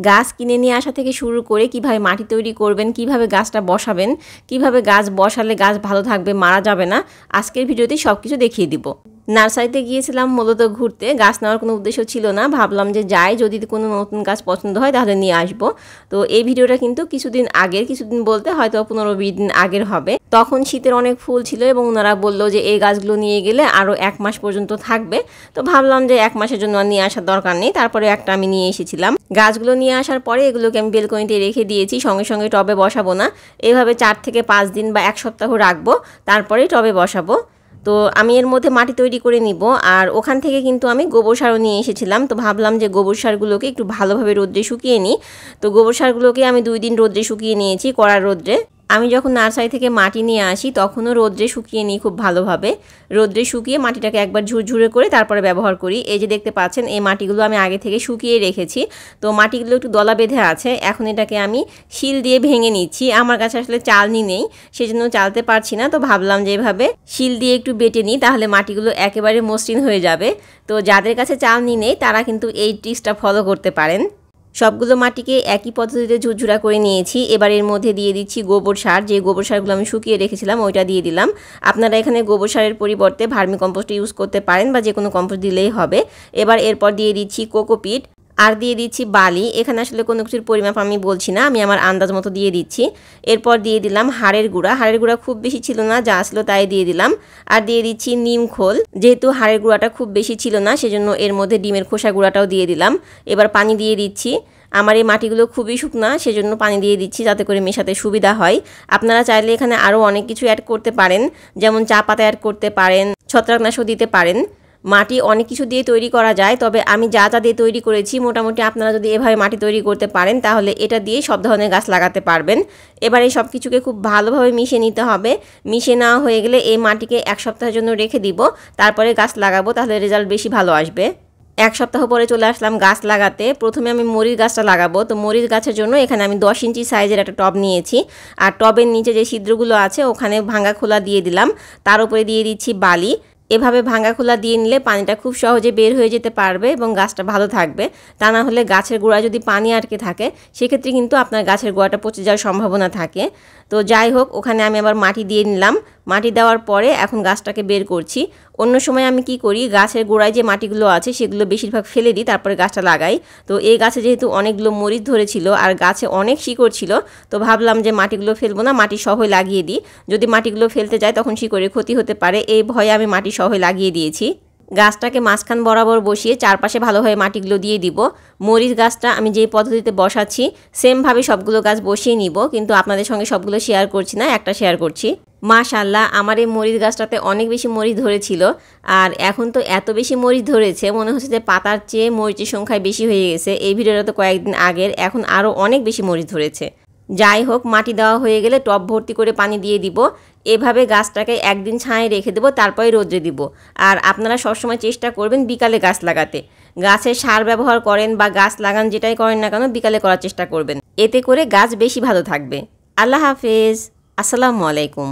গাছ কিনে নিয়ে আসা থেকে শুরু করে কিভাবে মাটি তৈরি করবেন, কিভাবে গাছটা বসাবেন, কিভাবে গাছ বসালে গাছ ভালো থাকবে, মারা যাবে না, আজকের ভিডিওতে সব কিছু দেখিয়ে দিব। নার্সারিতে গিয়েছিলাম মূলত ঘুরতে, গাছ নেওয়ার কোনো উদ্দেশ্য ছিল না। ভাবলাম যে যাই, যদি কোনো নতুন গাছ পছন্দ হয় তাহলে নিয়ে আসবো। তো এই ভিডিওটা কিন্তু কিছুদিন বলতে হয়তো 15-20 দিন আগের হবে। তখন শীতের অনেক ফুল ছিল এবং ওনারা বললো যে এই গাছগুলো নিয়ে গেলে আরও 1 মাস পর্যন্ত থাকবে। তো ভাবলাম যে 1 মাসের জন্য নিয়ে আসার দরকার নেই, তারপরে একটা আমি নিয়ে এসেছিলাম। গাছগুলো নিয়ে আসার পরে এগুলোকে আমি বেলকনিতে রেখে দিয়েছি, সঙ্গে সঙ্গে টবে বসাবো না। এইভাবে 4 থেকে 5 দিন বা 1 সপ্তাহ রাখবো, তারপরে টবে বসাবো। তো আমি এর মধ্যে মাটি তৈরি করে নিব। আর ওখান থেকে কিন্তু আমি গোবর সারও নিয়ে এসেছিলাম। তো ভাবলাম যে গোবর সারগুলোকে একটু ভালোভাবে রোদ্রে শুকিয়ে নিই। তো গোবর সারগুলোকে আমি 2 দিন রোদ্রে শুকিয়ে নিয়েছি, কড়ার রোদ্রে। আমি যখন নার্সারি থেকে মাটি নিয়ে আসি তখনও রোদ্রে শুকিয়ে নিই খুব ভালোভাবে। রোদ্রে শুকিয়ে মাটিটাকে একবার ঝুরঝুরে করে তারপরে ব্যবহার করি। এই যে দেখতে পাচ্ছেন, এই মাটিগুলো আমি আগে থেকে শুকিয়ে রেখেছি। তো মাটিগুলো একটু দলা বেঁধে আছে, এখন এটাকে আমি শিল দিয়ে ভেঙে নিচ্ছি। আমার কাছে আসলে চালনি নেই, সেজন্য চালতে পারছি না। তো ভাবলাম যে এভাবে শিল দিয়ে একটু বেটে নিই, তাহলে মাটিগুলো একেবারে মসৃণ হয়ে যাবে। তো যাদের কাছে চালনি নেই তারা কিন্তু এই ট্রিক্সটা ফলো করতে পারেন। সবগুলো মাটিকে একই পদ্ধতিতে ঝুরঝুরা করে নিয়েছি। এবার এর মধ্যে দিয়ে দিচ্ছি গোবর সার। যে গোবর সারগুলো আমি শুকিয়ে রেখেছিলাম ওইটা দিয়ে দিলাম। আপনারা এখানে গোবর সারের পরিবর্তে ভার্মি কম্পোস্ট ইউজ করতে পারেন বা যে কোনো কম্পোস্ট দিলেই হবে। এবার এরপর দিয়ে দিচ্ছি কোকোপিট আর দিয়ে দিচ্ছি বালি। এখানে আসলে কোনো কিছুর পরিমাপ আমি বলছি না, আমি আমার আন্দাজ মতো দিয়ে দিচ্ছি। এরপর দিয়ে দিলাম হাড়ের গুঁড়া। হাড়ের গুঁড়া খুব বেশি ছিল না, যা আসলো তাই দিয়ে দিলাম। আর দিয়ে দিচ্ছি নিম খোল। যেহেতু হাড়ের গুঁড়াটা খুব বেশি ছিল না, সেজন্য এর মধ্যে ডিমের খোসা গুঁড়াটাও দিয়ে দিলাম। এবার পানি দিয়ে দিচ্ছি। আমার এই মাটিগুলো খুবই শুকনা, সেজন্য পানি দিয়ে দিচ্ছি যাতে করে মেশাতে সুবিধা হয়। আপনারা চাইলে এখানে আরও অনেক কিছু অ্যাড করতে পারেন, যেমন চা পাতা অ্যাড করতে পারেন, ছত্রাকনাশক দিতে পারেন। মাটি অনেক কিছু দিয়ে তৈরি করা যায়, তবে আমি যা দিয়ে তৈরি করেছি মোটামুটি আপনারা যদি এভাবে মাটি তৈরি করতে পারেন তাহলে এটা দিয়ে সব ধরনের গাছ লাগাতে পারবেন। এবার এই সব কিছুকে খুব ভালোভাবে মিশিয়ে নিতে হবে। মিশিয়ে নেওয়া হয়ে গেলে এই মাটিকে 1 সপ্তাহের জন্য রেখে দিব, তারপরে গাছ লাগাবো, তাহলে রেজাল্ট বেশি ভালো আসবে। 1 সপ্তাহ পরে চলে আসলাম গাছ লাগাতে। প্রথমে আমি মরিচ গাছটা লাগাবো। তো মরিচ গাছের জন্য এখানে আমি 10 ইঞ্চি সাইজের একটা টব নিয়েছি। আর টবের নিচে যে ছিদ্রগুলো আছে ওখানে ভাঙা খোলা দিয়ে দিলাম, তার উপরে দিয়ে দিচ্ছি বালি। এভাবে ভাঙা খোলা দিয়ে নিলে পানিটা খুব সহজে বের হয়ে যেতে পারবে এবং গাছটা ভালো থাকবে। তা না হলে গাছের গোড়ায় যদি পানি আটকে থাকে সেক্ষেত্রে কিন্তু আপনার গাছের গোড়াটা পচে যাওয়ার সম্ভাবনা থাকে। তো যাই হোক, ওখানে আমি আবার মাটি দিয়ে নিলাম। মাটি দেওয়ার পরে এখন গাছটাকে বের করছি। অন্য সময় আমি কি করি, গাছের গোড়ায় যে মাটিগুলো আছে সেগুলো বেশিরভাগ ফেলে দিই, তারপরে গাছটা লাগাই। তো এই গাছে যেহেতু অনেকগুলো মরিচ ধরেছিল আর গাছে অনেক শিকড় ছিল, তো ভাবলাম যে মাটিগুলো ফেলবো না, মাটি সহই লাগিয়ে দিই। যদি মাটিগুলো ফেলতে যায় তখন শিকড়ের ক্ষতি হতে পারে, এই ভয়ে আমি মাটি সহই লাগিয়ে দিয়েছি। গাছটাকে মাঝখান বরাবর বসিয়ে চারপাশে ভালোভাবে মাটিগুলো দিয়ে দিব। মরিচ গাছটা আমি যে পদ্ধতিতে বসাচ্ছি সেমভাবে সবগুলো গাছ বসিয়ে নিব, কিন্তু আপনাদের সঙ্গে সবগুলো শেয়ার করছি না, একটা শেয়ার করছি। মাশাআল্লাহ, আমার এই মরিচ গাছটাতে অনেক বেশি মরিচ ধরেছিল। আর এখন তো এত বেশি মরিচ ধরেছে, মনে হচ্ছে যে পাতার চেয়ে মরিচের সংখ্যায় বেশি হয়ে গেছে। এই ভিডিওটা তো কয়েকদিন আগের, এখন আরও অনেক বেশি মরিচ ধরেছে। যাই হোক, মাটি দেওয়া হয়ে গেলে টব ভর্তি করে পানি দিয়ে দিব। এভাবে গাছটাকে একদিন ছায়ে রেখে দেবো, তারপরে রোদ্রে দিব। আর আপনারা সবসময় চেষ্টা করবেন বিকালে গাছ লাগাতে। গাছের সার ব্যবহার করেন বা গাছ লাগান, যেটাই করেন না কেন বিকালে করার চেষ্টা করবেন, এতে করে গাছ বেশি ভালো থাকবে। আল্লাহ হাফেজ, আসসালামু আলাইকুম।